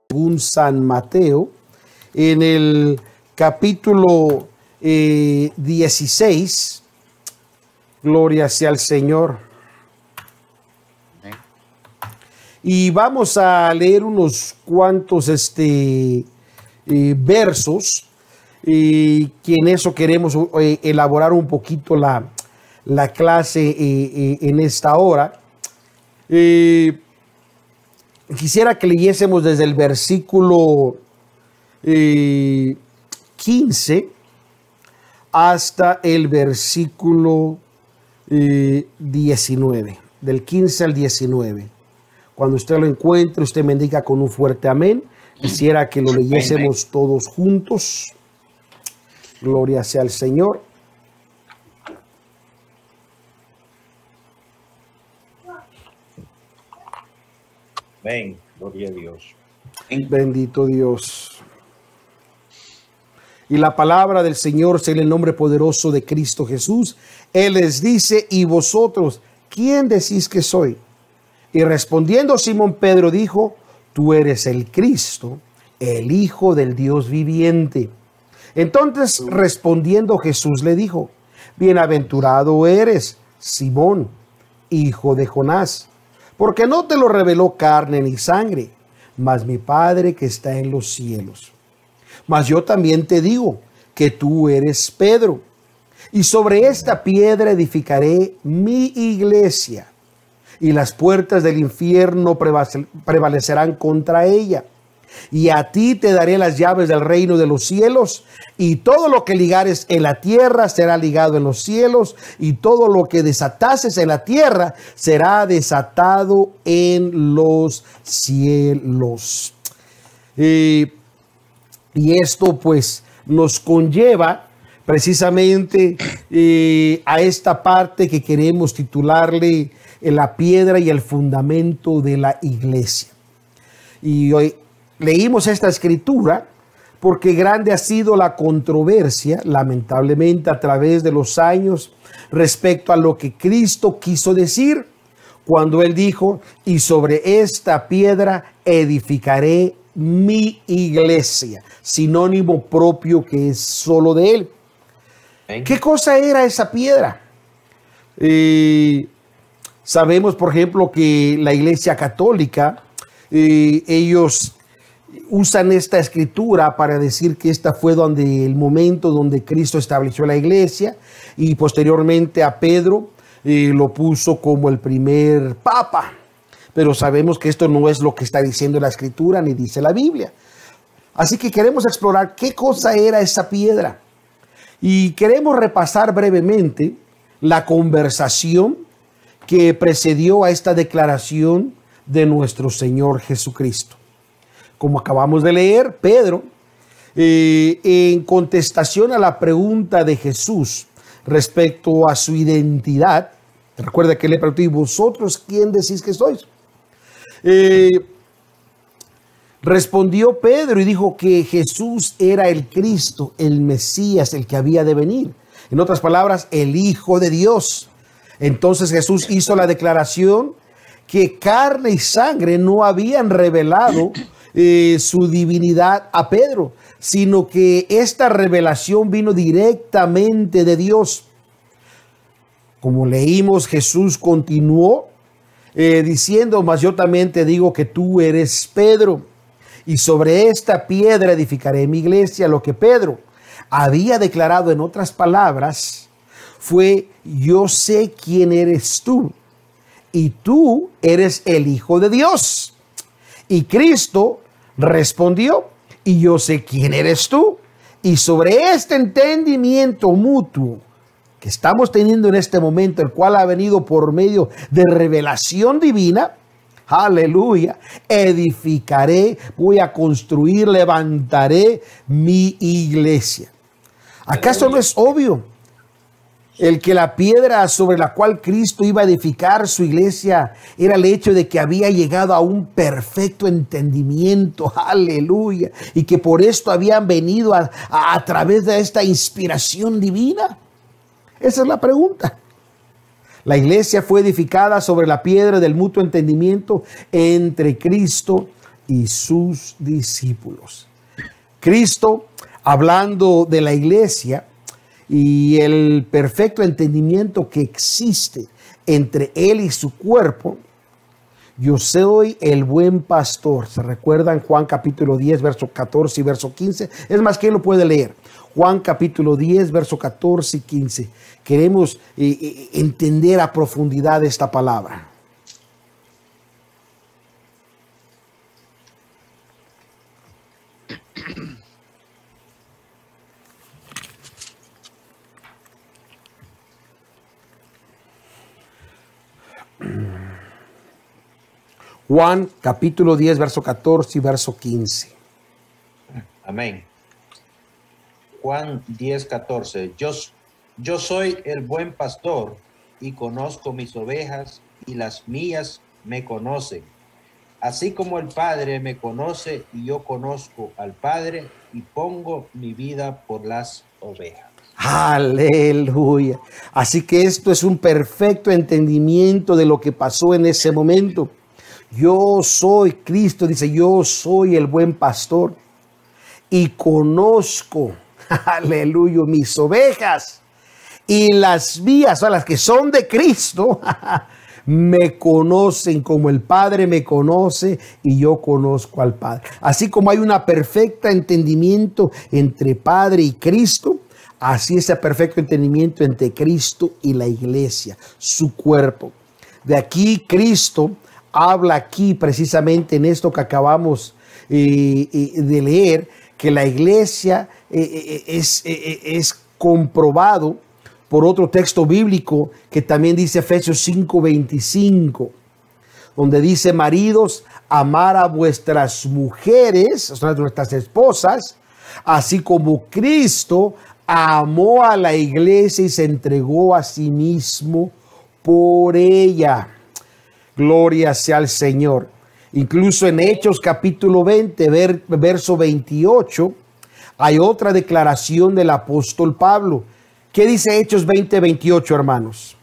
según San Mateo, en el capítulo 16. Gloria sea al Señor. Y vamos a leer unos cuantos versos, que en eso queremos elaborar un poquito la clase en esta hora. Quisiera que leyésemos desde el versículo 15 hasta el versículo 19, del 15 al 19. Cuando usted lo encuentre, usted me indica con un fuerte amén. Quisiera que lo leyésemos todos juntos. Gloria sea al Señor. Amén. Gloria a Dios. Bendito Dios. Y la palabra del Señor sea en el nombre poderoso de Cristo Jesús. Él les dice: ¿y vosotros quién decís que soy? Y respondiendo Simón Pedro dijo: tú eres el Cristo, el Hijo del Dios viviente. Entonces respondiendo Jesús le dijo: bienaventurado eres, Simón, hijo de Jonás, porque no te lo reveló carne ni sangre, mas mi Padre que está en los cielos. Mas yo también te digo que tú eres Pedro, y sobre esta piedra edificaré mi iglesia, y las puertas del infierno prevalecerán contra ella. Y a ti te daré las llaves del reino de los cielos, y todo lo que ligares en la tierra será ligado en los cielos, y todo lo que desatases en la tierra será desatado en los cielos. Y esto pues nos conlleva precisamente a esta parte que queremos titularle la piedra y el fundamento de la iglesia. Y hoy leímos esta escritura porque grande ha sido la controversia, lamentablemente a través de los años, respecto a lo que Cristo quiso decir cuando Él dijo: y sobre esta piedra edificaré mi iglesia, sinónimo propio que es solo de Él. ¿Qué cosa era esa piedra? Sabemos, por ejemplo, que la Iglesia Católica, ellos usan esta escritura para decir que esta fue el momento donde Cristo estableció la iglesia, y posteriormente a Pedro lo puso como el primer papa. Pero sabemos que esto no es lo que está diciendo la escritura ni dice la Biblia. Así que queremos explorar qué cosa era esa piedra. Y queremos repasar brevemente la conversación que precedió a esta declaración de nuestro Señor Jesucristo. Como acabamos de leer, Pedro, en contestación a la pregunta de Jesús respecto a su identidad, recuerda que le preguntó: ¿y vosotros quién decís que sois? Respondió Pedro y dijo que Jesús era el Cristo, el Mesías, el que había de venir. En otras palabras, el Hijo de Dios. Entonces Jesús hizo la declaración que carne y sangre no habían revelado su divinidad a Pedro, sino que esta revelación vino directamente de Dios. Como leímos, Jesús continuó diciendo: mas yo también te digo que tú eres Pedro, y sobre esta piedra edificaré mi iglesia. Lo que Pedro había declarado, en otras palabras, fue: yo sé quién eres tú, y tú eres el Hijo de Dios. Y Cristo respondió: y yo sé quién eres tú. Y sobre este entendimiento mutuo que estamos teniendo en este momento, el cual ha venido por medio de revelación divina, aleluya, edificaré, voy a construir, levantaré mi iglesia. ¿Acaso no es obvio el que la piedra sobre la cual Cristo iba a edificar su iglesia era el hecho de que había llegado a un perfecto entendimiento? Aleluya. Y que por esto habían venido a través de esta inspiración divina. Esa es la pregunta. La iglesia fue edificada sobre la piedra del mutuo entendimiento entre Cristo y sus discípulos. Cristo, hablando de la iglesia y el perfecto entendimiento que existe entre él y su cuerpo, yo soy el buen pastor. ¿Se recuerdan Juan capítulo 10, verso 14 y verso 15? Es más, ¿quién lo puede leer? Juan capítulo 10, verso 14 y 15. Queremos entender a profundidad esta palabra. Juan capítulo 10, verso 14 y verso 15. Amén. Juan 10, 14. Yo soy el buen pastor y conozco mis ovejas y las mías me conocen. Así como el Padre me conoce y yo conozco al Padre y pongo mi vida por las ovejas. Aleluya. Así que esto es un perfecto entendimiento de lo que pasó en ese momento. Yo soy, Cristo dice, yo soy el buen pastor y conozco, aleluya, mis ovejas y las mías, o las que son de Cristo, me conocen como el Padre me conoce y yo conozco al Padre. Así como hay un perfecto entendimiento entre Padre y Cristo, así es el perfecto entendimiento entre Cristo y la iglesia, su cuerpo. De aquí Cristo habla aquí precisamente en esto que acabamos de leer, que la iglesia es comprobado por otro texto bíblico que también dice Efesios 5:25, donde dice: maridos, amar a vuestras mujeres, o sea, nuestras esposas, así como Cristo amó a la iglesia y se entregó a sí mismo por ella. Gloria sea al Señor. Incluso en Hechos capítulo 20, verso 28, hay otra declaración del apóstol Pablo. ¿Qué dice Hechos 20, 28, hermanos?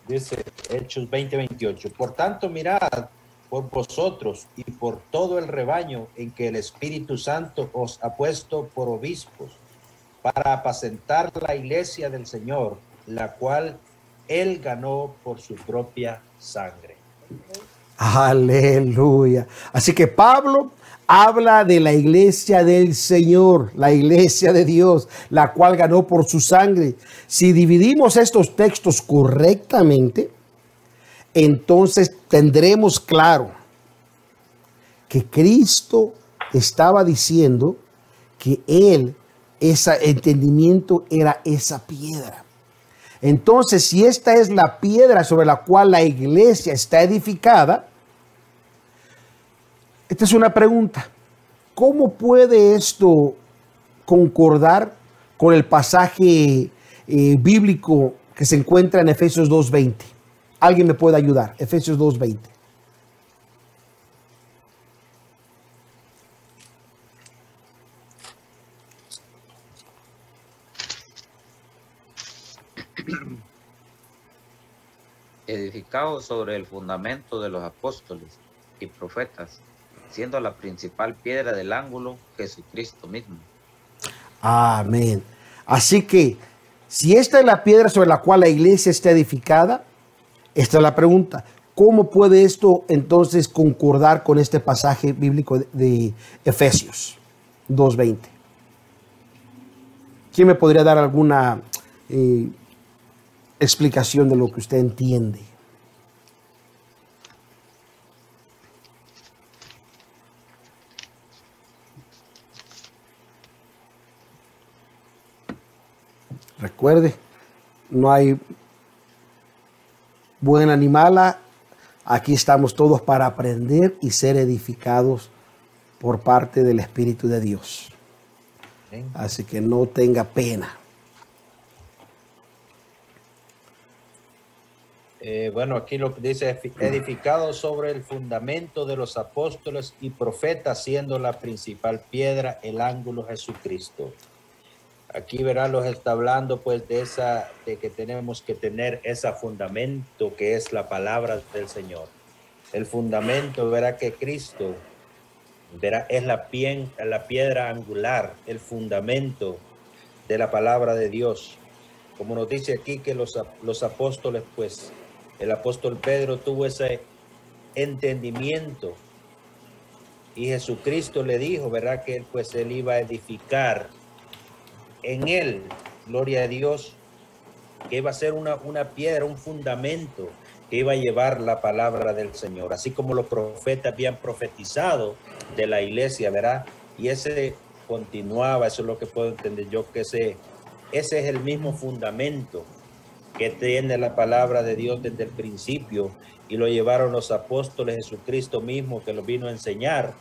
Dice Hechos 20, 28. Por tanto, mirad por vosotros y por todo el rebaño en que el Espíritu Santo os ha puesto por obispos, para apacentar la iglesia del Señor, la cual Él ganó por su propia sangre. Aleluya. Así que Pablo habla de la iglesia del Señor, la iglesia de Dios, la cual ganó por su sangre. Si dividimos estos textos correctamente, entonces tendremos claro que Cristo estaba diciendo que Él, ese entendimiento era esa piedra. Entonces, si esta es la piedra sobre la cual la iglesia está edificada, esta es una pregunta. ¿Cómo puede esto concordar con el pasaje bíblico que se encuentra en Efesios 2:20? ¿Alguien me puede ayudar? Efesios 2:20. Edificado sobre el fundamento de los apóstoles y profetas, siendo la principal piedra del ángulo Jesucristo mismo. Amén. Así que, si esta es la piedra sobre la cual la iglesia está edificada, esta es la pregunta. ¿Cómo puede esto entonces concordar con este pasaje bíblico de Efesios 2:20? ¿Quién me podría dar alguna explicación de lo que usted entiende? Recuerde, no hay buena ni mala. Aquí estamos todos para aprender y ser edificados por parte del Espíritu de Dios. Así que no tenga pena. Bueno, aquí lo que dice: edificado sobre el fundamento de los apóstoles y profetas, siendo la principal piedra el ángulo Jesucristo. Aquí verá, los está hablando pues de que tenemos que tener ese fundamento que es la palabra del Señor. El fundamento, verá que Cristo, verá, es la piedra angular, el fundamento de la palabra de Dios. Como nos dice aquí que los apóstoles, pues, el apóstol Pedro tuvo ese entendimiento y Jesucristo le dijo, verdad, que pues él iba a edificar en él, gloria a Dios, que iba a ser una piedra, un fundamento que iba a llevar la palabra del Señor, así como los profetas habían profetizado de la iglesia, ¿verdad? Y ese continuaba, eso es lo que puedo entender yo, que ese es el mismo fundamento que tiene la palabra de Dios desde el principio, y lo llevaron los apóstoles, Jesucristo mismo, que lo vino a enseñar,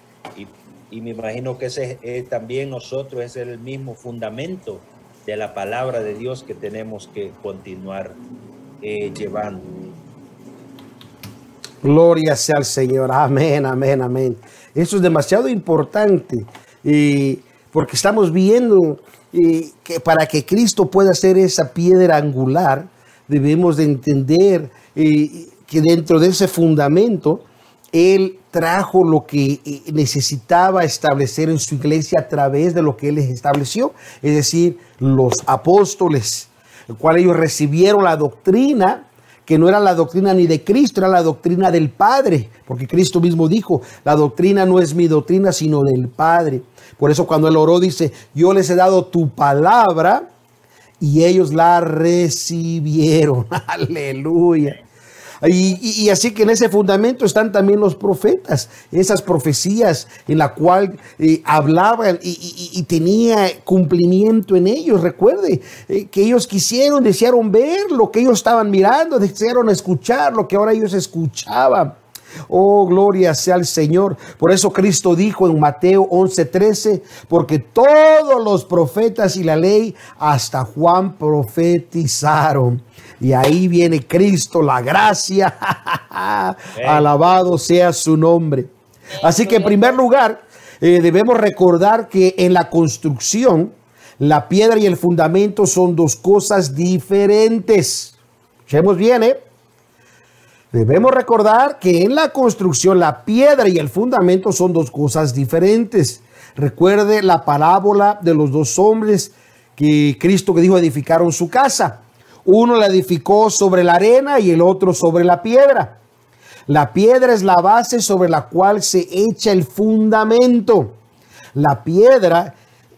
y me imagino que ese también nosotros es el mismo fundamento de la palabra de Dios que tenemos que continuar llevando. Gloria sea al Señor. Amén, amén, amén. Eso es demasiado importante, porque estamos viendo que para que Cristo pueda ser esa piedra angular, debemos de entender que dentro de ese fundamento, Él trajo lo que necesitaba establecer en su iglesia a través de lo que Él les estableció, es decir, los apóstoles, el cual ellos recibieron la doctrina, que no era la doctrina ni de Cristo, era la doctrina del Padre, porque Cristo mismo dijo, la doctrina no es mi doctrina, sino del Padre. Por eso cuando Él oró dice, yo les he dado tu palabra y ellos la recibieron. Aleluya. Y así que en ese fundamento están también los profetas, esas profecías en la cual hablaban y tenía cumplimiento en ellos. Recuerde que ellos desearon ver lo que ellos estaban mirando, desearon escuchar lo que ahora ellos escuchaban. Oh, gloria sea al Señor. Por eso Cristo dijo en Mateo 11:13, porque todos los profetas y la ley hasta Juan profetizaron. Y ahí viene Cristo, la gracia. Alabado sea su nombre. Así que en primer lugar, debemos recordar que en la construcción, la piedra y el fundamento son dos cosas diferentes. Escuchemos bien, Debemos recordar que en la construcción la piedra y el fundamento son dos cosas diferentes. Recuerde la parábola de los dos hombres que Cristo que dijo edificaron su casa. Uno la edificó sobre la arena y el otro sobre la piedra. La piedra es la base sobre la cual se echa el fundamento. La piedra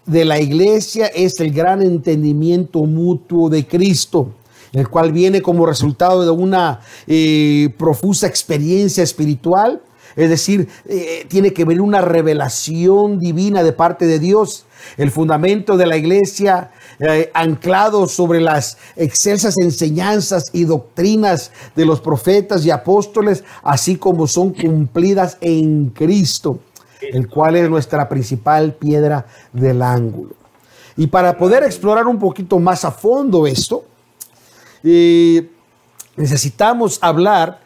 de la iglesia es el gran entendimiento mutuo de Cristo, el cual viene como resultado de una profusa experiencia espiritual, es decir, tiene que venir una revelación divina de parte de Dios. El fundamento de la iglesia anclado sobre las excelsas enseñanzas y doctrinas de los profetas y apóstoles, así como son cumplidas en Cristo, el cual es nuestra principal piedra del ángulo. Y para poder explorar un poquito más a fondo esto, necesitamos hablar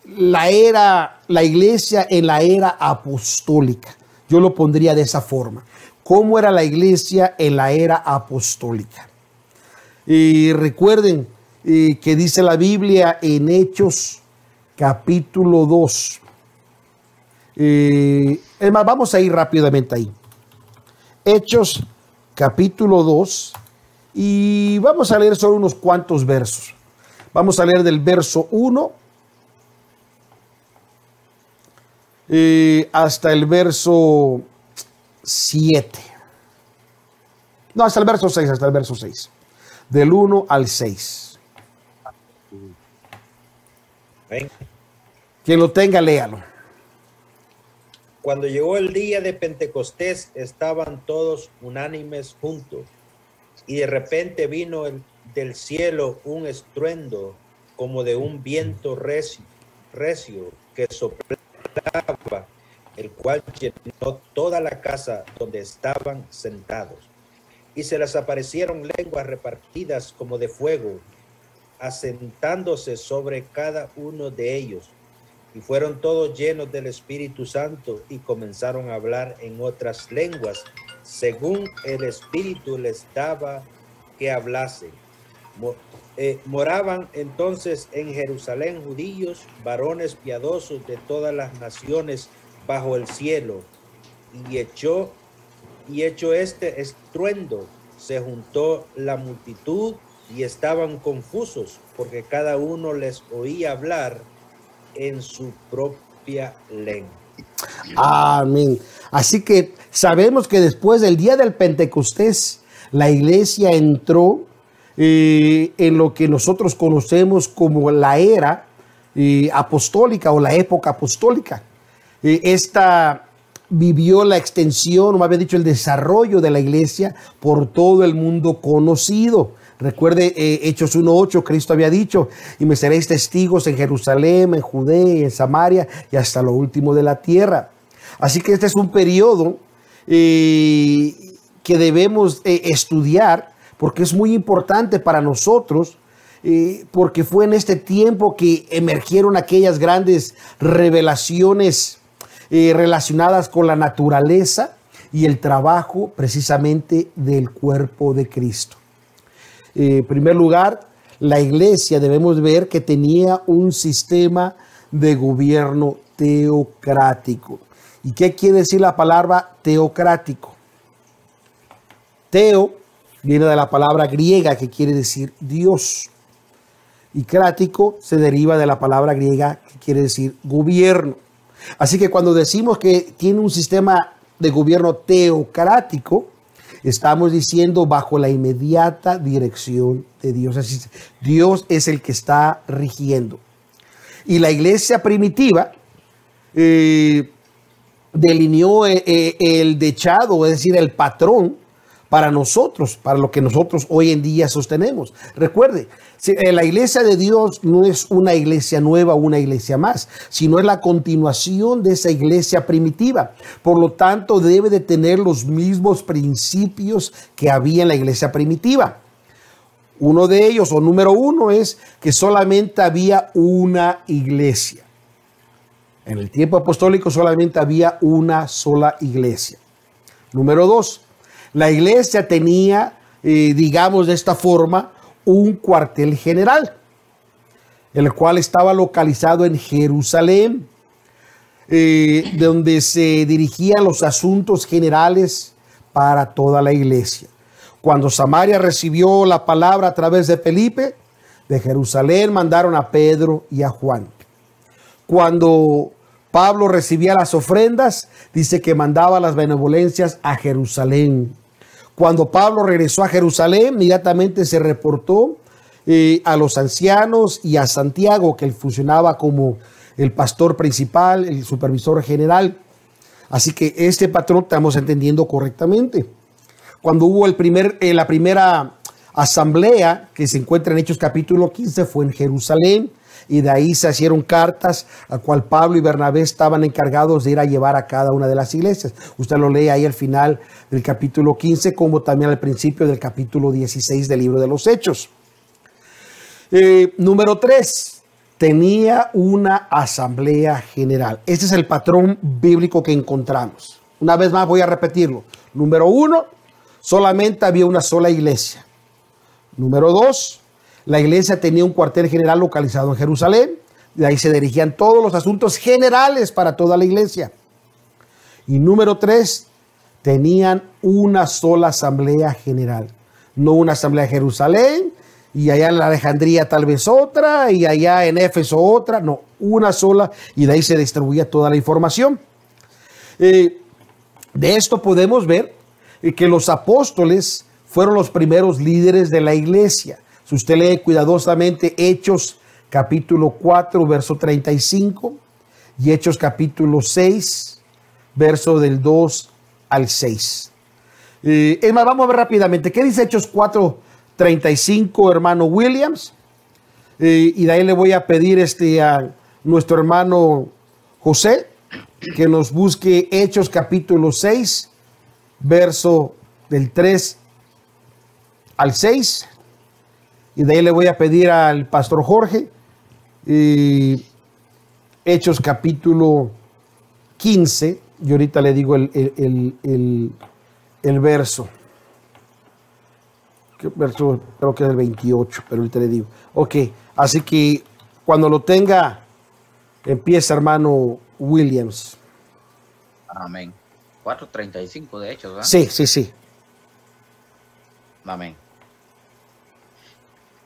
la iglesia en la era apostólica. Yo lo pondría de esa forma. ¿Cómo era la iglesia en la era apostólica? Recuerden que dice la Biblia en Hechos capítulo 2. Es más, vamos a ir rápidamente ahí. Hechos capítulo 2. Y vamos a leer solo unos cuantos versos. Vamos a leer del verso 1 hasta el verso 7. No, hasta el verso 6, Del 1 al 6. Quien lo tenga, léalo. Cuando llegó el día de Pentecostés, estaban todos unánimes juntos. Y de repente vino del cielo un estruendo como de un viento recio que soplaba, el cual llenó toda la casa donde estaban sentados. Y se les aparecieron lenguas repartidas como de fuego, asentándose sobre cada uno de ellos. Y fueron todos llenos del Espíritu Santo y comenzaron a hablar en otras lenguas, según el Espíritu les daba que hablasen. Moraban entonces en Jerusalén judíos, varones piadosos de todas las naciones bajo el cielo. Y hecho este estruendo, se juntó la multitud y estaban confusos, porque cada uno les oía hablar en su propia lengua. Amén. Así que sabemos que después del día del Pentecostés, la iglesia entró en lo que nosotros conocemos como la era apostólica o la época apostólica. Esta vivió la extensión, o más bien dicho, el desarrollo de la iglesia por todo el mundo conocido. Recuerde Hechos 1:8, Cristo había dicho, y me seréis testigos en Jerusalén, en Judea, en Samaria y hasta lo último de la tierra. Así que este es un periodo que debemos estudiar, porque es muy importante para nosotros, porque fue en este tiempo que emergieron aquellas grandes revelaciones relacionadas con la naturaleza y el trabajo precisamente del cuerpo de Cristo. En primer lugar, la iglesia debemos ver que tenía un sistema de gobierno teocrático. ¿Y qué quiere decir la palabra teocrático? Teo viene de la palabra griega que quiere decir Dios. Y crático se deriva de la palabra griega que quiere decir gobierno. Así que cuando decimos que tiene un sistema de gobierno teocrático, estamos diciendo bajo la inmediata dirección de Dios. Así, Dios es el que está rigiendo. Y la iglesia primitiva delineó el dechado, es decir, el patrón para nosotros, para lo que nosotros hoy en día sostenemos. Recuerde, la iglesia de Dios no es una iglesia nueva, una iglesia más, sino es la continuación de esa iglesia primitiva. Por lo tanto, debe de tener los mismos principios que había en la iglesia primitiva. Uno de ellos, o número uno, es que solamente había una iglesia. En el tiempo apostólico solamente había una sola iglesia. Número dos, la iglesia tenía, digamos de esta forma, un cuartel general, el cual estaba localizado en Jerusalén, donde se dirigían los asuntos generales para toda la iglesia. Cuando Samaria recibió la palabra a través de Felipe, de Jerusalén mandaron a Pedro y a Juan. Cuando Pablo recibía las ofrendas, dice que mandaba las benevolencias a Jerusalén. Cuando Pablo regresó a Jerusalén, inmediatamente se reportó a los ancianos y a Santiago, que él funcionaba como el pastor principal, el supervisor general. Así que este patrón estamos entendiendo correctamente. Cuando hubo la primera asamblea que se encuentra en Hechos capítulo 15 fue en Jerusalén, y de ahí se hicieron cartas a cual Pablo y Bernabé estaban encargados de ir a llevar a cada una de las iglesias. Usted lo lee ahí al final del capítulo 15, como también al principio del capítulo 16 del libro de los Hechos. Número 3, tenía una asamblea general. Este es el patrón bíblico que encontramos. Una vez más voy a repetirlo. Número 1, solamente había una sola iglesia. Número 2, la iglesia tenía un cuartel general localizado en Jerusalén. De ahí se dirigían todos los asuntos generales para toda la iglesia. Y número 3, tenían una sola asamblea general. No una asamblea en Jerusalén, y allá en Alejandría tal vez otra, y allá en Éfeso otra. No, una sola, y de ahí se distribuía toda la información. De esto podemos ver que los apóstoles fueron los primeros líderes de la iglesia. Si usted lee cuidadosamente Hechos capítulo 4, verso 35 y Hechos capítulo 6, verso del 2 al 6. Es más, vamos a ver rápidamente. ¿Qué dice Hechos 4, 35, hermano Williams? Y de ahí le voy a pedir a nuestro hermano José que nos busque Hechos capítulo 6, verso del 3 al 6. Y de ahí le voy a pedir al pastor Jorge, Hechos capítulo 15, y ahorita le digo el el verso. ¿Qué verso? Creo que es el 28, pero ahorita le digo. Ok, así que cuando lo tenga, empieza, hermano Williams. Amén. 4:35 de hecho, ¿verdad? Sí, sí, sí. Amén.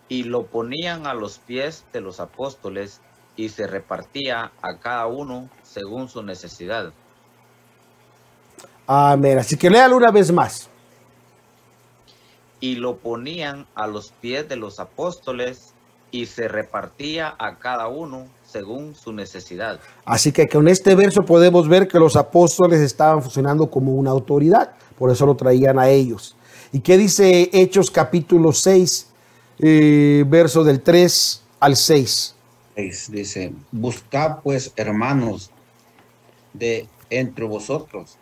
Y lo ponían a los pies de los apóstoles y se repartía a cada uno según su necesidad. Amén. Así que léalo una vez más. Y lo ponían a los pies de los apóstoles y se repartía a cada uno según su necesidad. Así que con este verso podemos ver que los apóstoles estaban funcionando como una autoridad, por eso lo traían a ellos. ¿Y qué dice Hechos capítulo 6, verso del 3 al 6? Dice, buscad pues, hermanos, de entre vosotros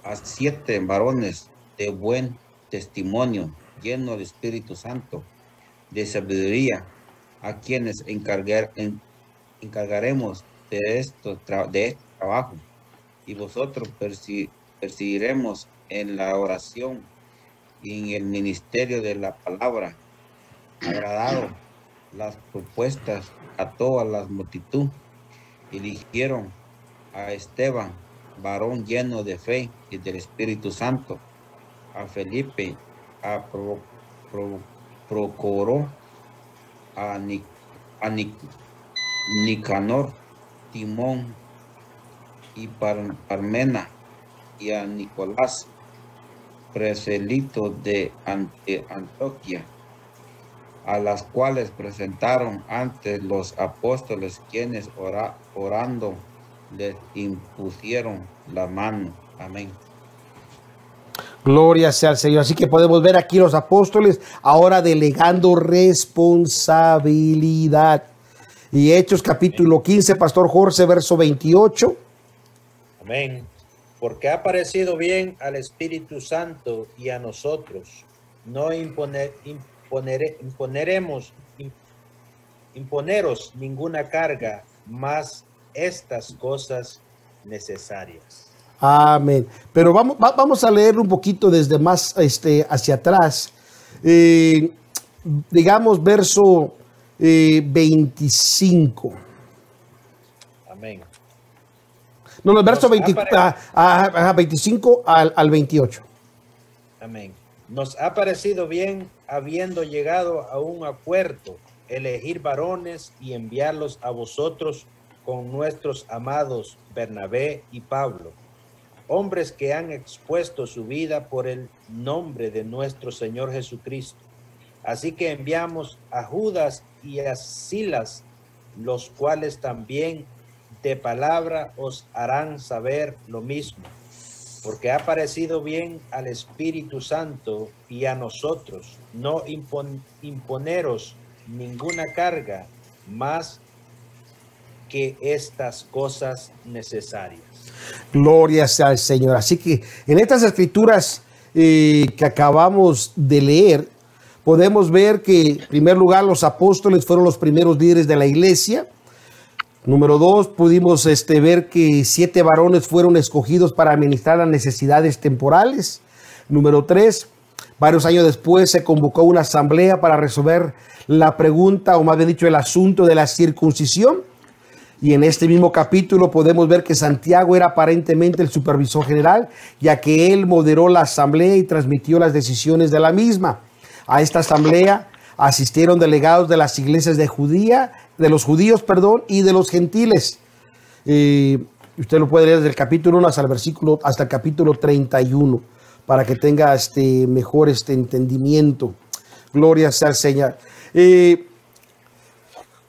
a 7 varones de buen testimonio, llenos de Espíritu Santo, de sabiduría, a quienes encargaremos de este trabajo, y vosotros perseguiremos en la oración y en el ministerio de la palabra, agradado las propuestas a toda la multitud. Eligieron a Esteban, varón lleno de fe y del Espíritu Santo, a Felipe, a Procoro, a Nicanor, Timón y Parmena, y a Nicolás, preselito de Antioquía, a las cuales presentaron ante los apóstoles, quienes orando les impusieron la mano. Amén. Gloria sea al Señor. Así que podemos ver aquí los apóstoles ahora delegando responsabilidad. Y Hechos capítulo 15, Pastor Jorge, verso 28. Amén. Porque ha parecido bien al Espíritu Santo y a nosotros no imponeros ninguna carga, más estas cosas necesarias. Amén. Pero vamos a leer un poquito desde más hacia atrás. Digamos verso 25. Amén. No, el verso 25 al 28. Amén. Nos ha parecido bien, habiendo llegado a un acuerdo, elegir varones y enviarlos a vosotros con nuestros amados Bernabé y Pablo, hombres que han expuesto su vida por el nombre de nuestro Señor Jesucristo. Así que enviamos a Judas y a Silas, los cuales también de palabra os harán saber lo mismo, porque ha parecido bien al Espíritu Santo y a nosotros no imponeros ninguna carga, más que estas cosas necesarias. Gloria sea al Señor. Así que en estas escrituras que acabamos de leer, podemos ver que en primer lugar los apóstoles fueron los primeros líderes de la iglesia. Número 2, pudimos ver que 7 varones fueron escogidos para administrar las necesidades temporales. Número 3, varios años después se convocó una asamblea para resolver la pregunta, o más bien dicho, el asunto de la circuncisión. Y en este mismo capítulo podemos ver que Santiago era aparentemente el supervisor general, ya que él moderó la asamblea y transmitió las decisiones de la misma. A esta asamblea asistieron delegados de las iglesias de los judíos, y de los gentiles. Usted lo puede leer desde el capítulo 1 hasta el capítulo 31 para que tenga mejor entendimiento. Gloria sea al Señor.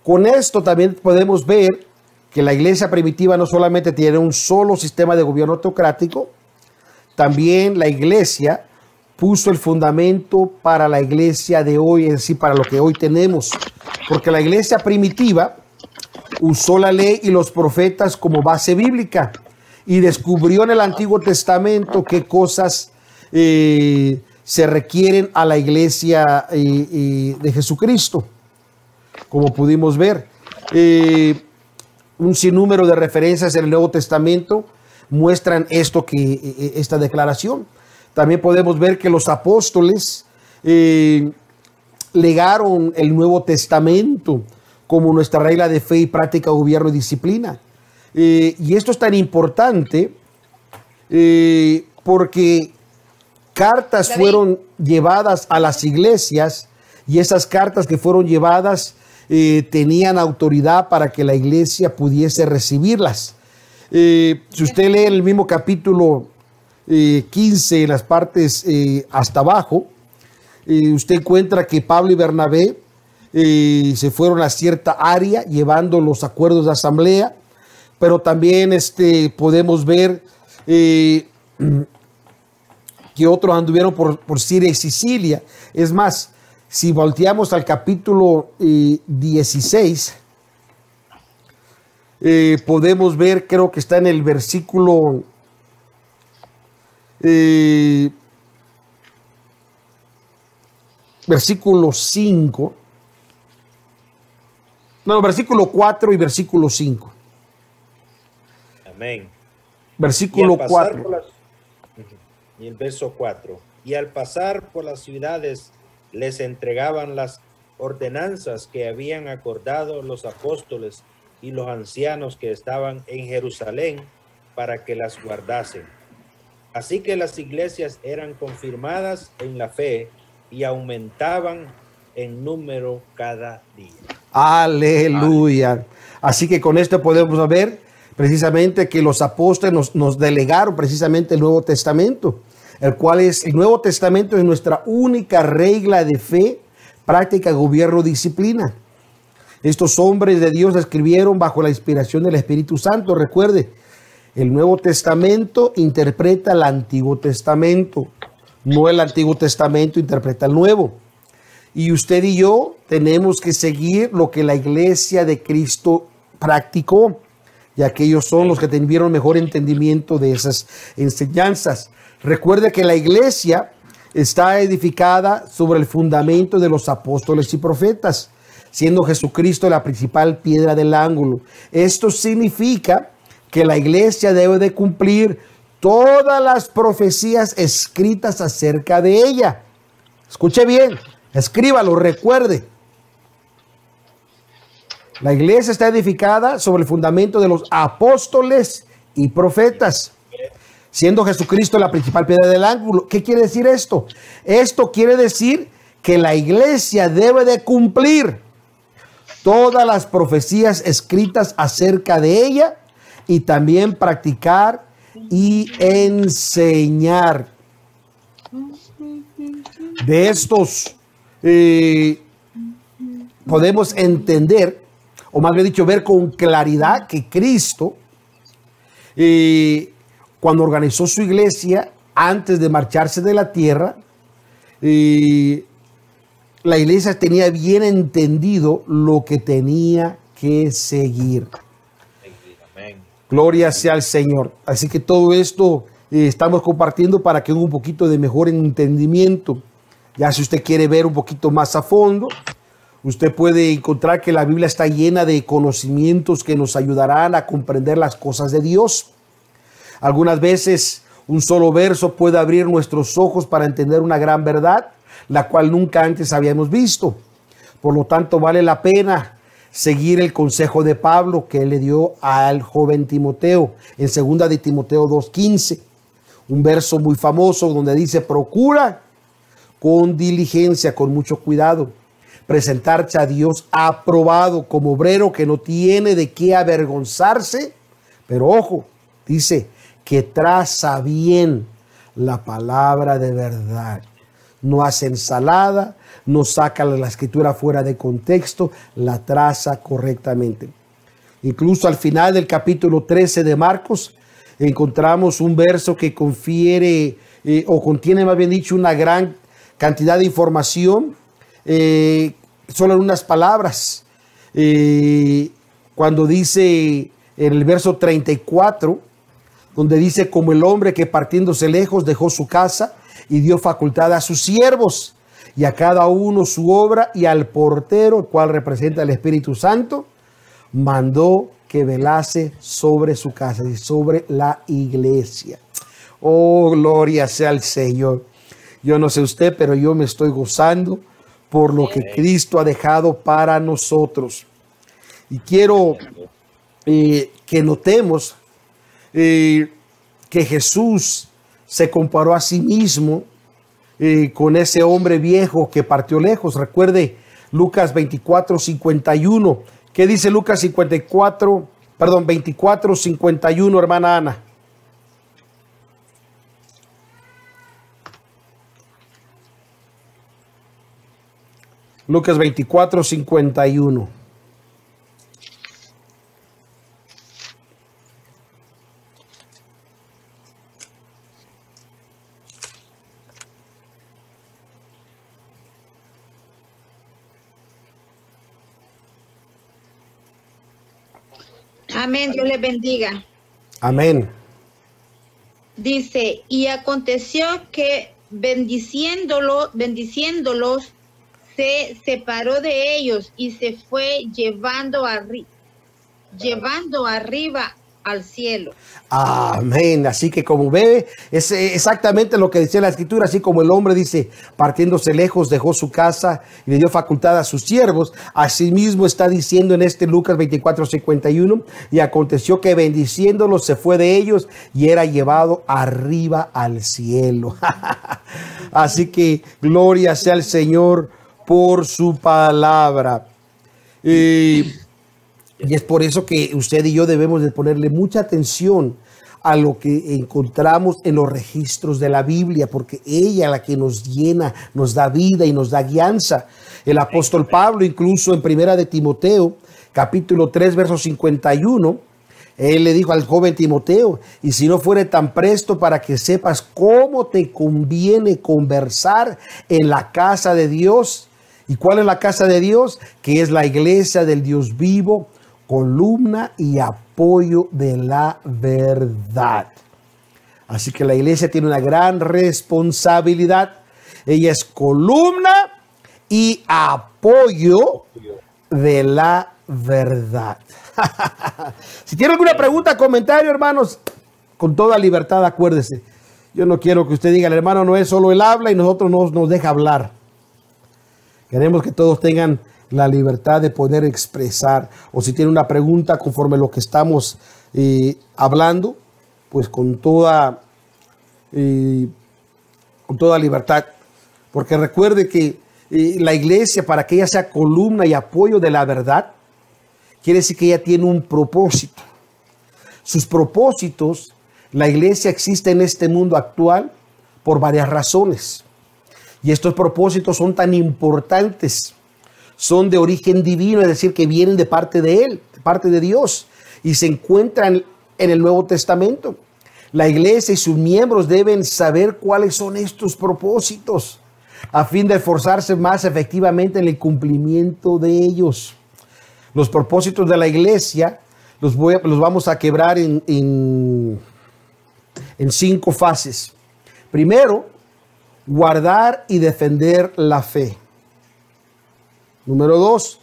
Con esto también podemos ver que la iglesia primitiva no solamente tiene un solo sistema de gobierno teocrático, también la iglesia puso el fundamento para la iglesia de hoy, es decir, para lo que hoy tenemos. Porque la iglesia primitiva usó la ley y los profetas como base bíblica y descubrió en el Antiguo Testamento qué cosas se requieren a la iglesia de Jesucristo. Como pudimos ver, un sinnúmero de referencias en el Nuevo Testamento muestran esta declaración. También podemos ver que los apóstoles legaron el Nuevo Testamento como nuestra regla de fe y práctica, gobierno y disciplina. Y esto es tan importante porque cartas fueron llevadas a las iglesias, y esas cartas que fueron llevadas tenían autoridad para que la iglesia pudiese recibirlas. Si usted lee el mismo capítulo 15, en las partes hasta abajo, usted encuentra que Pablo y Bernabé se fueron a cierta área llevando los acuerdos de asamblea, pero también podemos ver que otros anduvieron por Siria y Sicilia. Es más, si volteamos al capítulo 16, podemos ver, creo que está en el versículo versículo 5, no, versículo 4 y versículo 5. Amén. Versículo 4. Y el verso 4. Y al pasar por las ciudades les entregaban las ordenanzas que habían acordado los apóstoles y los ancianos que estaban en Jerusalén para que las guardasen. Así que las iglesias eran confirmadas en la fe y aumentaban en número cada día. Aleluya. Así que con esto podemos ver precisamente que los apóstoles nos delegaron precisamente el Nuevo Testamento, el cual es, el Nuevo Testamento es nuestra única regla de fe, práctica, gobierno, disciplina. Estos hombres de Dios escribieron bajo la inspiración del Espíritu Santo. Recuerde, el Nuevo Testamento interpreta el Antiguo Testamento, no el Antiguo Testamento interpreta el Nuevo. Y usted y yo tenemos que seguir lo que la iglesia de Cristo practicó, y aquellos son los que tuvieron mejor entendimiento de esas enseñanzas. Recuerde que la iglesia está edificada sobre el fundamento de los apóstoles y profetas, siendo Jesucristo la principal piedra del ángulo. Esto significa que la iglesia debe de cumplir todas las profecías escritas acerca de ella. Escuche bien, escríbalo, recuerde. La iglesia está edificada sobre el fundamento de los apóstoles y profetas, siendo Jesucristo la principal piedra del ángulo. ¿Qué quiere decir esto? Esto quiere decir que la iglesia debe de cumplir todas las profecías escritas acerca de ella y también practicar y enseñar. De estos podemos entender, o más bien dicho, ver con claridad que Cristo, cuando organizó su iglesia, antes de marcharse de la tierra, la iglesia tenía bien entendido lo que tenía que seguir. Amén. Gloria sea al Señor. Así que todo esto estamos compartiendo para que haya un poquito de mejor entendimiento. Ya si usted quiere ver un poquito más a fondo, usted puede encontrar que la Biblia está llena de conocimientos que nos ayudarán a comprender las cosas de Dios. Algunas veces un solo verso puede abrir nuestros ojos para entender una gran verdad, la cual nunca antes habíamos visto. Por lo tanto, vale la pena seguir el consejo de Pablo que él le dio al joven Timoteo en 2 de Timoteo 2:15, un verso muy famoso donde dice: procura con diligencia, con mucho cuidado, presentarse a Dios aprobado como obrero que no tiene de qué avergonzarse, pero ojo, dice que traza bien la palabra de verdad. No hace ensalada, no saca la escritura fuera de contexto, la traza correctamente. Incluso al final del capítulo 13 de Marcos encontramos un verso que contiene más bien dicho una gran cantidad de información, solo en unas palabras. Cuando dice en el verso 34, donde dice: como el hombre que partiéndose lejos dejó su casa y dio facultad a sus siervos, y a cada uno su obra, y al portero, el cual representa el Espíritu Santo, mandó que velase sobre su casa y sobre la iglesia. Oh, gloria sea al Señor. Yo no sé usted, pero yo me estoy gozando por lo que Cristo ha dejado para nosotros. Y quiero que notemos que Jesús se comparó a sí mismo con ese hombre viejo que partió lejos. Recuerde Lucas 24:51. ¿Qué dice Lucas 24:51, hermana Ana? Lucas 24:51. Amén, Dios les bendiga. Amén. Dice, y aconteció que bendiciéndolos, se separó de ellos y se fue llevando arriba al cielo. Amén. Así que como ve, es exactamente lo que decía la escritura, así como el hombre dice, partiéndose lejos, dejó su casa y le dio facultad a sus siervos. Asimismo está diciendo en este Lucas 24:51, y aconteció que bendiciéndolos se fue de ellos y era llevado arriba al cielo. Así que gloria sea al Señor por su palabra. Y es por eso que usted y yo debemos de ponerle mucha atención a lo que encontramos en los registros de la Biblia, porque ella es la que nos llena, nos da vida y nos da guianza. El apóstol Pablo, incluso en Primera de Timoteo, capítulo 3, verso 51, él le dijo al joven Timoteo, y si no fuere tan presto para que sepas cómo te conviene conversar en la casa de Dios. ¿Y cuál es la casa de Dios? Que es la iglesia del Dios vivo, columna y apoyo de la verdad. Así que la iglesia tiene una gran responsabilidad. Ella es columna y apoyo de la verdad. Si tiene alguna pregunta, comentario, hermanos, con toda libertad, acuérdese. Yo no quiero que usted diga, el hermano no es solo él habla y nosotros no nos deja hablar. Queremos que todos tengan la libertad de poder expresar, o si tiene una pregunta conforme a lo que estamos hablando, pues con toda libertad, porque recuerde que la iglesia, para que ella sea columna y apoyo de la verdad, quiere decir que ella tiene un propósito. Sus propósitos, la iglesia existe en este mundo actual por varias razones, y estos propósitos son tan importantes. Son de origen divino, es decir, que vienen de parte de Él, de parte de Dios, y se encuentran en el Nuevo Testamento. La iglesia y sus miembros deben saber cuáles son estos propósitos, a fin de esforzarse más efectivamente en el cumplimiento de ellos. Los propósitos de la iglesia los vamos a quebrar en 5 fases. Primero, guardar y defender la fe. Número 2,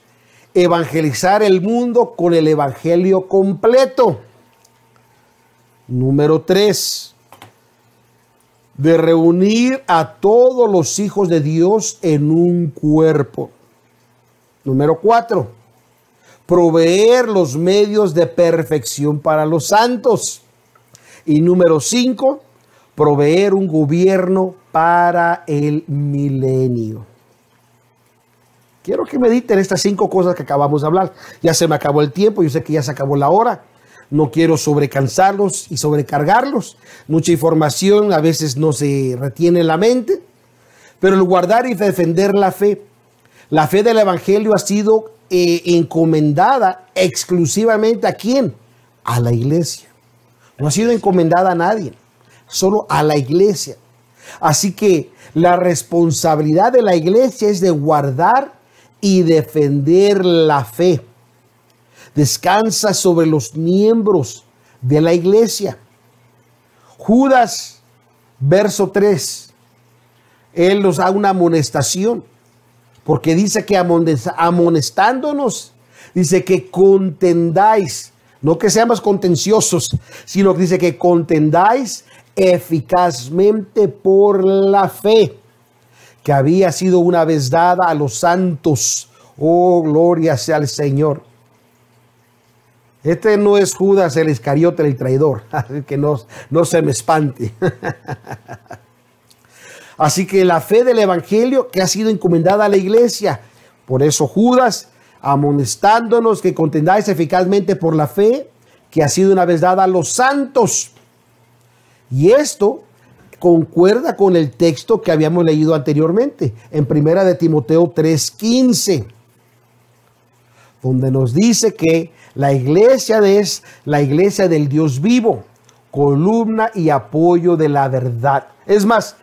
evangelizar el mundo con el evangelio completo. Número 3, de reunir a todos los hijos de Dios en un cuerpo. Número 4, proveer los medios de perfección para los santos. Y número 5, proveer un gobierno para el milenio. Quiero que mediten estas 5 cosas que acabamos de hablar. Ya se me acabó el tiempo, yo sé que ya se acabó la hora. No quiero sobrecansarlos y sobrecargarlos. Mucha información a veces no se retiene en la mente. Pero el guardar y defender la fe del evangelio ha sido encomendada exclusivamente ¿a quién? A la iglesia. No ha sido encomendada a nadie, solo a la iglesia. Así que la responsabilidad de la iglesia es de guardar y defender la fe. Descansa sobre los miembros de la iglesia. Judas, verso 3, él nos da una amonestación, porque dice que amonestándonos, dice que contendáis, no que seamos contenciosos, sino que dice que contendáis eficazmente por la fe que había sido una vez dada a los santos. Oh, gloria sea al Señor. Este no es Judas el Iscariote, el traidor, así que no se me espante. Así que la fe del evangelio que ha sido encomendada a la iglesia. Por eso Judas, amonestándonos que contendáis eficazmente por la fe que ha sido una vez dada a los santos. Y esto concuerda con el texto que habíamos leído anteriormente, en 1 de Timoteo 3:15, donde nos dice que la iglesia es la iglesia del Dios vivo, columna y apoyo de la verdad. Es más,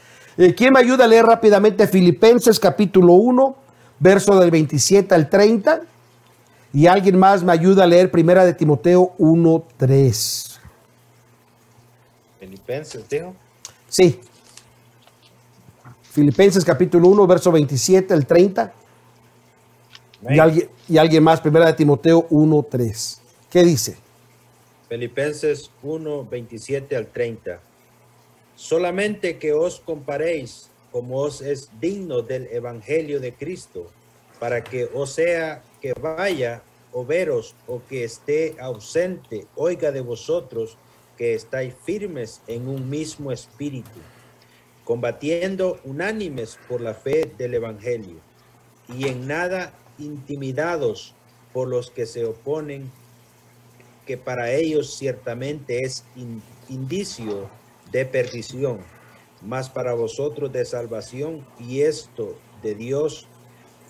¿quién me ayuda a leer rápidamente Filipenses capítulo 1, verso del 27 al 30? Y alguien más me ayuda a leer 1 de Timoteo 1:3. Filipenses, dijo. Sí. Filipenses capítulo 1, verso 27 al 30. Y alguien más, 1 de Timoteo 1:3. ¿Qué dice? Filipenses 1, 27 al 30. Solamente que os comparéis como os es digno del evangelio de Cristo, para que o sea que vaya o veros o que esté ausente, oiga de vosotros que estáis firmes en un mismo espíritu, combatiendo unánimes por la fe del evangelio, y en nada intimidados por los que se oponen, que para ellos ciertamente es indicio de perdición, mas para vosotros de salvación, y esto de Dios,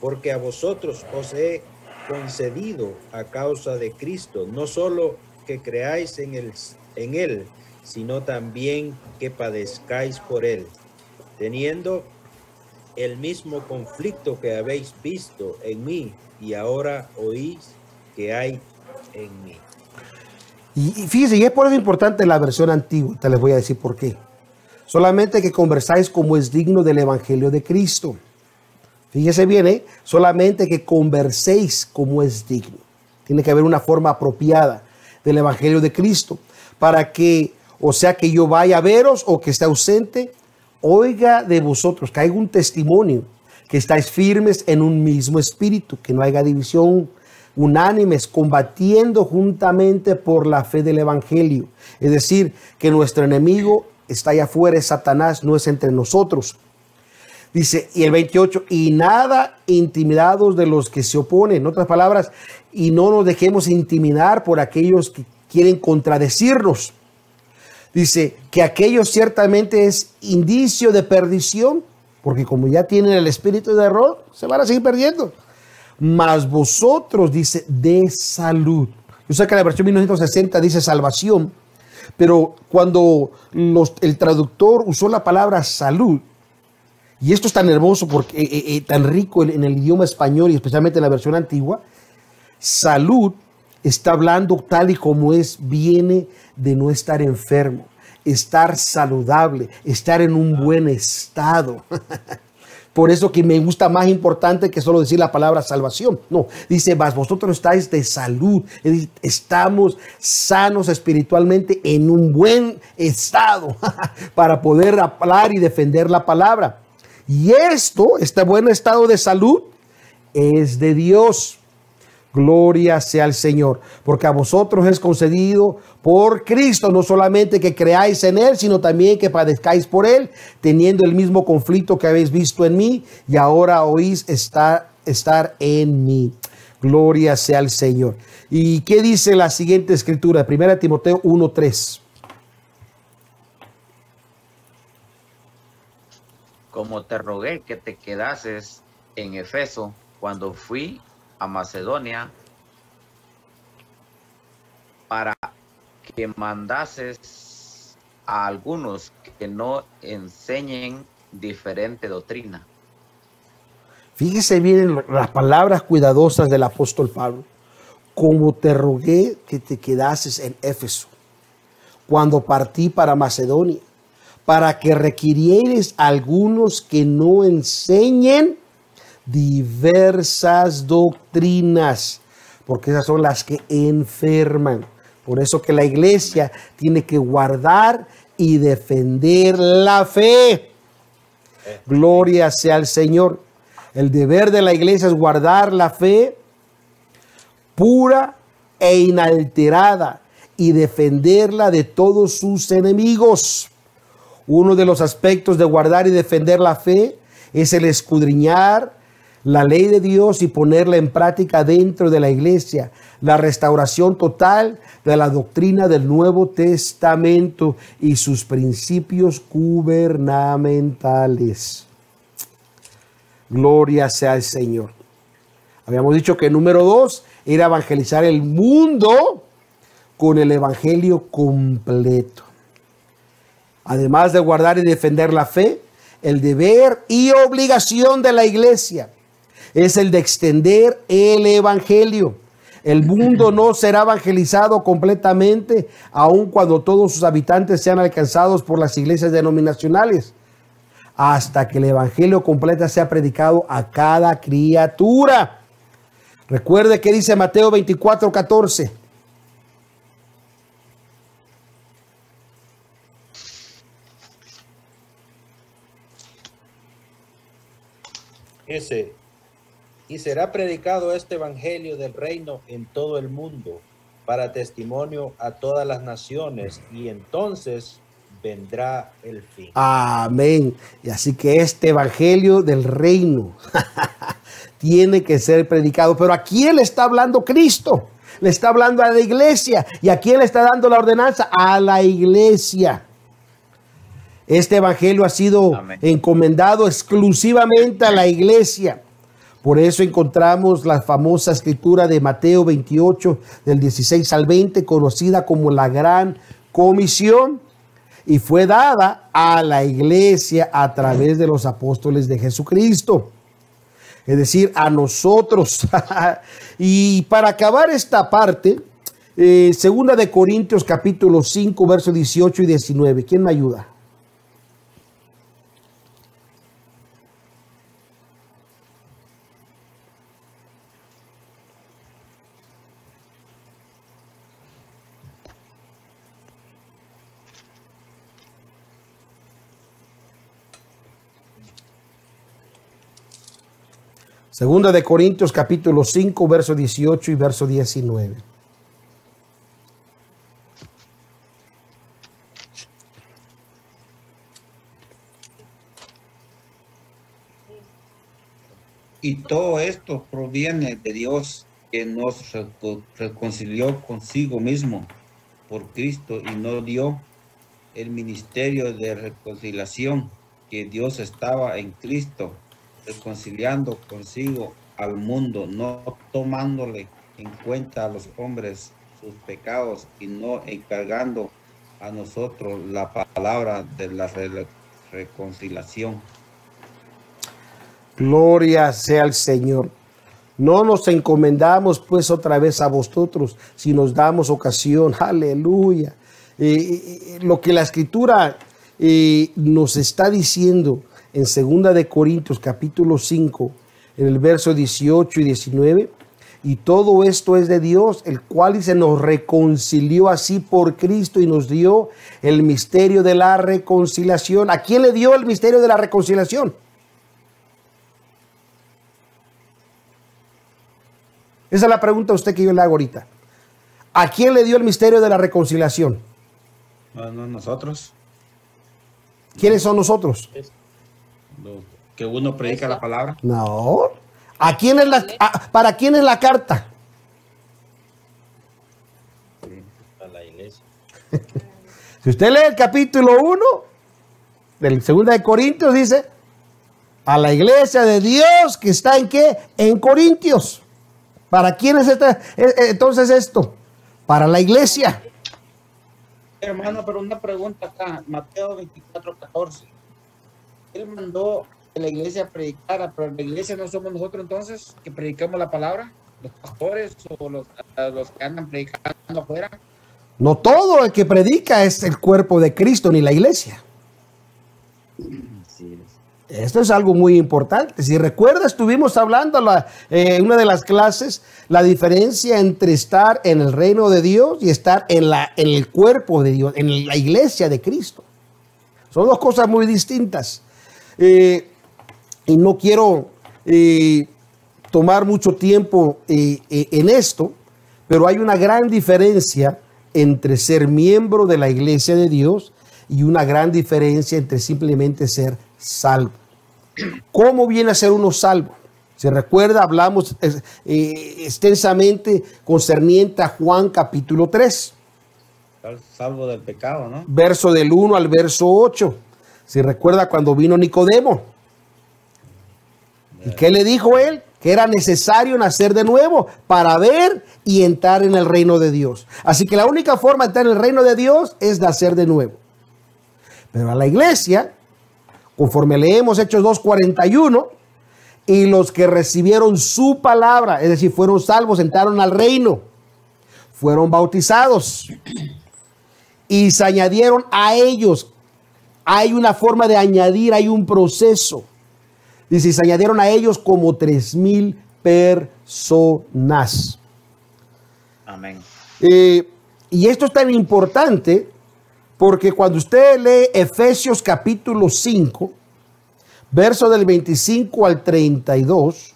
porque a vosotros os he concedido a causa de Cristo, no solo que creáis en él, sino también que padezcáis por él, teniendo el mismo conflicto que habéis visto en mí y ahora oís que hay en mí. Y fíjense, y es por eso importante la versión antigua. Te les voy a decir por qué. Solamente que conversáis como es digno del evangelio de Cristo. Fíjese bien, solamente que converséis como es digno. Tiene que haber una forma apropiada del evangelio de Cristo, para que, o sea, que yo vaya a veros o que esté ausente, oiga de vosotros, que haya un testimonio, que estáis firmes en un mismo espíritu, que no haya división, unánimes, combatiendo juntamente por la fe del evangelio. Es decir, que nuestro enemigo está allá afuera, es Satanás, no es entre nosotros. Dice, y el 28, y nada intimidados de los que se oponen. En otras palabras, y no nos dejemos intimidar por aquellos que quieren contradecirnos. Dice que aquello ciertamente es indicio de perdición, porque como ya tienen el espíritu de error, se van a seguir perdiendo. Mas vosotros, dice, de salud. Yo sé que la versión 1960 dice salvación, pero cuando el traductor usó la palabra salud, y esto es tan hermoso, porque tan rico en el idioma español y especialmente en la versión antigua, salud está hablando tal y como es, viene de no estar enfermo, estar saludable, estar en un buen estado. Por eso que me gusta más importante que solo decir la palabra salvación. No, dice, mas vosotros estáis de salud. Es decir, estamos sanos espiritualmente en un buen estado para poder hablar y defender la palabra. Y este buen estado de salud es de Dios. Gloria sea al Señor, porque a vosotros es concedido por Cristo, no solamente que creáis en Él, sino también que padezcáis por Él, teniendo el mismo conflicto que habéis visto en mí y ahora oís estar en mí. Gloria sea al Señor. ¿Y qué dice la siguiente escritura? 1 Timoteo 1:3. Como te rogué que te quedases en Efeso cuando fui a Macedonia, para que mandases a algunos que no enseñen diferente doctrina. Fíjese bien las palabras cuidadosas del apóstol Pablo. Como te rogué que te quedases en Éfeso cuando partí para Macedonia, para que requirieres a algunos que no enseñen diversas doctrinas, porque esas son las que enferman. Por eso que la iglesia tiene que guardar y defender la fe. Gloria sea al Señor. El deber de la iglesia es guardar la fe pura e inalterada y defenderla de todos sus enemigos. Uno de los aspectos de guardar y defender la fe es el escudriñar la ley de Dios y ponerla en práctica dentro de la iglesia. La restauración total de la doctrina del Nuevo Testamento y sus principios gubernamentales. Gloria sea al Señor. Habíamos dicho que número 2 era evangelizar el mundo con el evangelio completo. Además de guardar y defender la fe, el deber y obligación de la iglesia es el de extender el evangelio. El mundo no será evangelizado completamente, aun cuando todos sus habitantes sean alcanzados por las iglesias denominacionales, hasta que el evangelio completo sea predicado a cada criatura. Recuerde que dice Mateo 24:14. Dice, y será predicado este evangelio del reino en todo el mundo para testimonio a todas las naciones, y entonces vendrá el fin. Amén. Y así que este evangelio del reino tiene que ser predicado. Pero ¿a quién le está hablando Cristo? Le está hablando a la iglesia. ¿Y a quién le está dando la ordenanza? A la iglesia. Este evangelio ha sido encomendado exclusivamente a la iglesia. Por eso encontramos la famosa escritura de Mateo 28, del 16 al 20, conocida como la Gran Comisión, y fue dada a la iglesia a través de los apóstoles de Jesucristo. Es decir, a nosotros. Y para acabar esta parte, segunda de Corintios capítulo 5, versos 18 y 19. ¿Quién me ayuda? Segunda de Corintios capítulo 5, verso 18 y verso 19. Y todo esto proviene de Dios, que nos reconcilió consigo mismo por Cristo y nos dio el ministerio de reconciliación, que Dios estaba en Cristo, reconciliando consigo al mundo, no tomándole en cuenta a los hombres sus pecados y no encargando a nosotros la palabra de la reconciliación. Gloria sea al Señor. No nos encomendamos pues otra vez a vosotros, si nos damos ocasión. Aleluya. Lo que la Escritura nos está diciendo en segunda de Corintios capítulo 5, en el verso 18 y 19, y todo esto es de Dios, el cual se nos reconcilió así por Cristo y nos dio el misterio de la reconciliación. ¿A quién le dio el misterio de la reconciliación? Esa es la pregunta a usted que yo le hago ahorita. ¿A quién le dio el misterio de la reconciliación? No, nosotros. ¿Quiénes son nosotros? Que uno predica la palabra. No. ¿A quién es ¿para quién es la carta? A la iglesia. Si usted lee el capítulo 1 del 2 de Corintios, dice a la iglesia de Dios que está en ¿qué? En Corintios. ¿Para quién es entonces esto? Para la iglesia. Hermano, pero una pregunta acá, Mateo 24:14. Él mandó que la iglesia predicara, pero la iglesia no somos nosotros entonces que predicamos la palabra, los pastores o los que andan predicando afuera. No todo el que predica es el cuerpo de Cristo ni la iglesia. Sí, Esto es algo muy importante. Si recuerdas, estuvimos hablando en una de las clases la diferencia entre estar en el reino de Dios y estar en el cuerpo de Dios, en la iglesia de Cristo. Son dos cosas muy distintas. Y no quiero tomar mucho tiempo en esto, pero hay una gran diferencia entre ser miembro de la iglesia de Dios y una gran diferencia entre simplemente ser salvo. ¿Cómo viene a ser uno salvo? Se recuerda, hablamos extensamente concerniente a Juan capítulo 3. Salvo del pecado, ¿no? Verso del 1 al verso 8. Se recuerda cuando vino Nicodemo. ¿Y qué le dijo él? Que era necesario nacer de nuevo para ver y entrar en el reino de Dios. Así que la única forma de entrar en el reino de Dios es nacer de nuevo. Pero a la iglesia, conforme leemos Hechos 2:41, y los que recibieron su palabra, es decir, fueron salvos, entraron al reino, fueron bautizados y se añadieron a ellos. Hay una forma de añadir, hay un proceso. Dice, se añadieron a ellos como 3,000 personas. Amén. Y esto es tan importante porque cuando usted lee Efesios capítulo 5, verso del 25 al 32,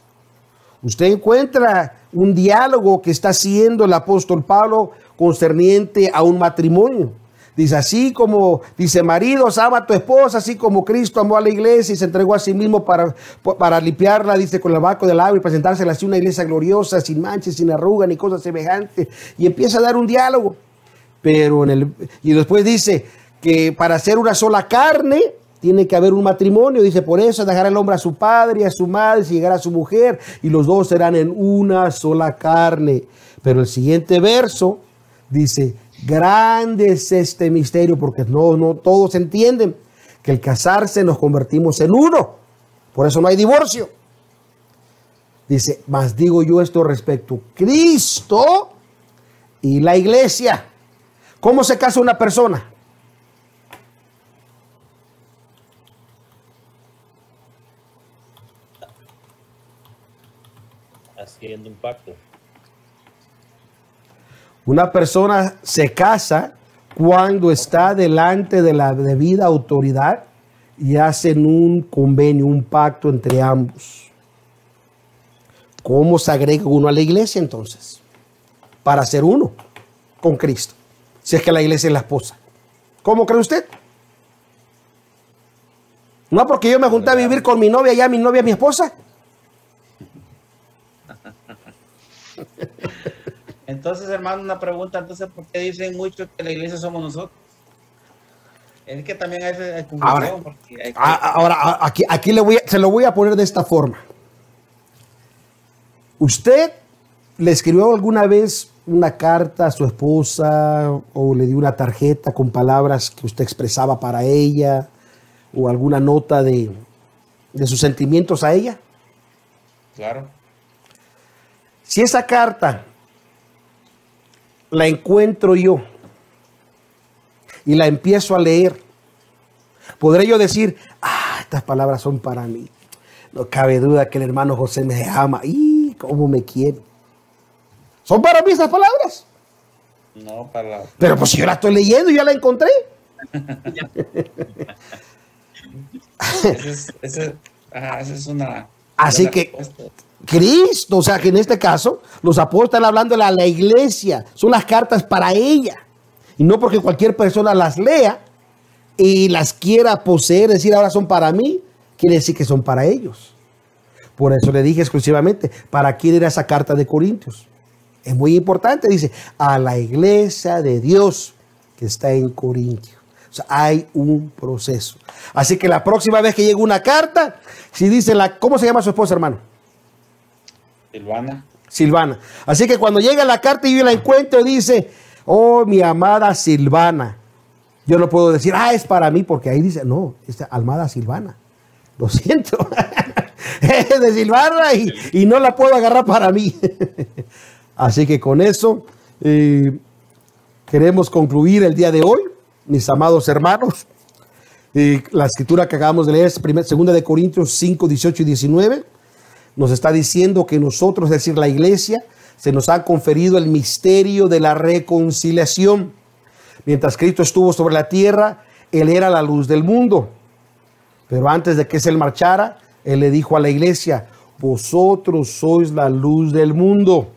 usted encuentra un diálogo que está haciendo el apóstol Pablo concerniente a un matrimonio. Dice, así como, dice, maridos, ama a tu esposa, así como Cristo amó a la iglesia y se entregó a sí mismo para limpiarla, dice, con el báculo del agua y presentársela así una iglesia gloriosa, sin manchas, sin arruga, ni cosas semejantes. Y empieza a dar un diálogo. Pero y después dice que para ser una sola carne tiene que haber un matrimonio. Dice, por eso dejará el hombre a su padre y a su madre, si llegará a su mujer, y los dos serán en una sola carne. Pero el siguiente verso dice, grande es este misterio, porque no todos entienden que al casarse nos convertimos en uno. Por eso no hay divorcio. Dice, mas digo yo esto respecto a Cristo y la iglesia. ¿Cómo se casa una persona? Haciendo un pacto. Una persona se casa cuando está delante de la debida autoridad y hacen un convenio, un pacto entre ambos. ¿Cómo se agrega uno a la iglesia entonces? Para ser uno con Cristo. Si es que la iglesia es la esposa. ¿Cómo cree usted? No porque yo me junté a vivir con mi novia, ya mi novia es mi esposa. Entonces, hermano, una pregunta, entonces, ¿por qué dicen mucho que la iglesia somos nosotros? Es que también hay confusión. Ahora, aquí se lo voy a poner de esta forma. ¿Usted le escribió alguna vez una carta a su esposa o le dio una tarjeta con palabras que usted expresaba para ella o alguna nota de sus sentimientos a ella? Claro. Si esa carta la encuentro yo y la empiezo a leer, podré yo decir, estas palabras son para mí. No cabe duda que el hermano José me ama. ¡Y cómo me quiere! ¿Son para mí esas palabras? No, para... Pero pues si yo la estoy leyendo y ya la encontré. Esa es una... Así que respuesta. Cristo, o sea que en este caso los apóstoles están hablando a la iglesia, son las cartas para ella. Y no porque cualquier persona las lea y las quiera poseer, decir ahora son para mí, quiere decir que son para ellos. Por eso le dije exclusivamente, ¿para quién era esa carta de Corintios? Es muy importante, dice, a la iglesia de Dios que está en Corintio. O sea, hay un proceso. Así que la próxima vez que llegue una carta, si dice ¿cómo se llama su esposa, hermano? Silvana. Así que cuando llega la carta y yo la encuentro y dice, oh, mi amada Silvana. Yo no puedo decir, es para mí, porque ahí dice, no, es amada Silvana. Lo siento. Es de Silvana y no la puedo agarrar para mí. Así que con eso queremos concluir el día de hoy, mis amados hermanos. La escritura que acabamos de leer es 2 de Corintios 5, 18 y 19. Nos está diciendo que nosotros, es decir, la iglesia, se nos ha conferido el misterio de la reconciliación. Mientras Cristo estuvo sobre la tierra, Él era la luz del mundo. Pero antes de que él marchara, él le dijo a la iglesia: vosotros sois la luz del mundo.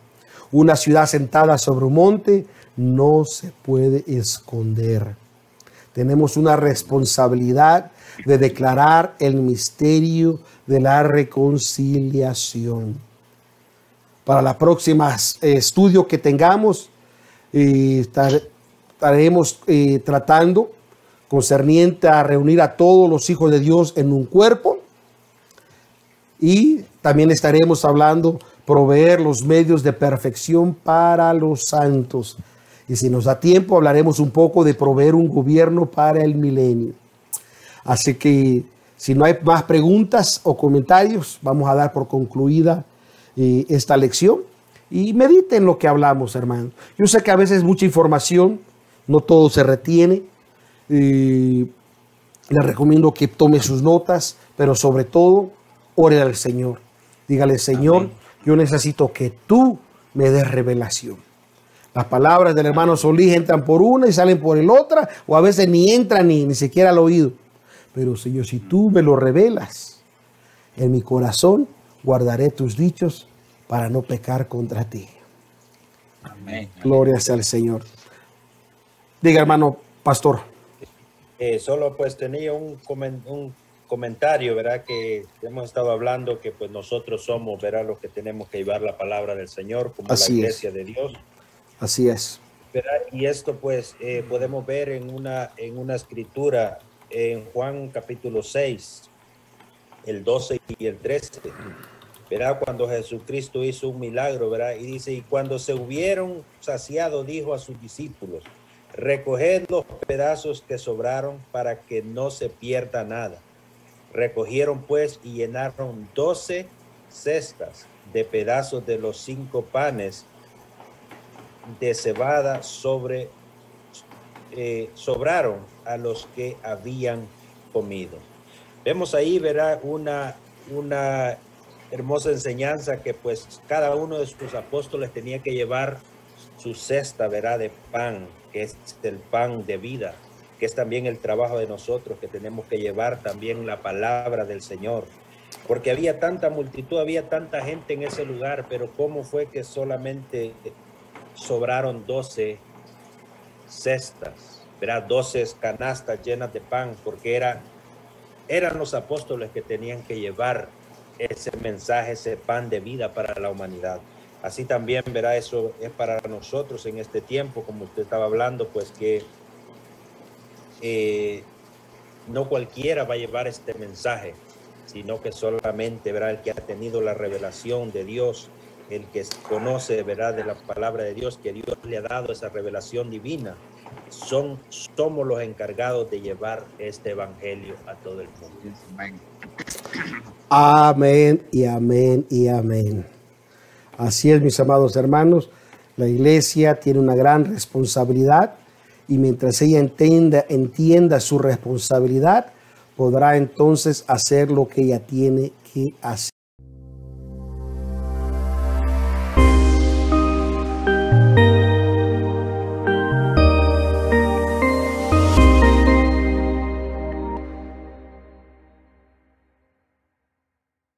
Una ciudad sentada sobre un monte no se puede esconder. Tenemos una responsabilidad de declarar el misterio de la reconciliación. Para la próxima estudio que tengamos, estaremos tratando concerniente a reunir a todos los hijos de Dios en un cuerpo, y también estaremos hablando proveer los medios de perfección para los santos. Y si nos da tiempo, hablaremos un poco de proveer un gobierno para el milenio. Así que si no hay más preguntas o comentarios, vamos a dar por concluida esta lección. Y mediten lo que hablamos, hermano. Yo sé que a veces mucha información, no todo se retiene. Le recomiendo que tome sus notas, pero sobre todo, ore al Señor. Dígale: Señor, amén, yo necesito que tú me des revelación. Las palabras del hermano Solís entran por una y salen por el otra, o a veces ni entran ni siquiera al oído. Pero Señor, si tú me lo revelas, en mi corazón guardaré tus dichos para no pecar contra ti. Amén. Gloria sea al Señor. Diga, hermano pastor. Solo pues tenía un comentario, ¿verdad? Que hemos estado hablando que pues nosotros somos, ¿verdad?, los que tenemos que llevar la palabra del Señor como la iglesia de Dios. Así es. ¿Verdad? Y esto pues podemos ver en una escritura en Juan capítulo 6, el 12 y el 13, ¿verdad? Cuando Jesucristo hizo un milagro, ¿verdad? Y dice: y cuando se hubieron saciado, dijo a sus discípulos: recoged los pedazos que sobraron para que no se pierda nada. Recogieron pues y llenaron 12 cestas de pedazos de los 5 panes de cebada sobraron a los que habían comido. Vemos ahí, ¿verdad?, una hermosa enseñanza que pues cada uno de sus apóstoles tenía que llevar su cesta, ¿verdad?, de pan, que es el pan de vida, que es también el trabajo de nosotros, que tenemos que llevar también la palabra del Señor, porque había tanta multitud, había tanta gente en ese lugar, pero ¿cómo fue que solamente sobraron 12 cestas, ¿verdad?, 12 canastas llenas de pan? Porque eran los apóstoles que tenían que llevar ese mensaje, ese pan de vida para la humanidad. Así también, ¿verdad?, eso es para nosotros en este tiempo, como usted estaba hablando, pues que no cualquiera va a llevar este mensaje, sino que solamente, ¿verdad?, el que ha tenido la revelación de Dios, el que conoce, ¿verdad?, de la palabra de Dios, que Dios le ha dado esa revelación divina, somos los encargados de llevar este evangelio a todo el mundo. Amén y amén y amén. Así es, mis amados hermanos, la iglesia tiene una gran responsabilidad, y mientras ella entienda su responsabilidad, podrá entonces hacer lo que ella tiene que hacer.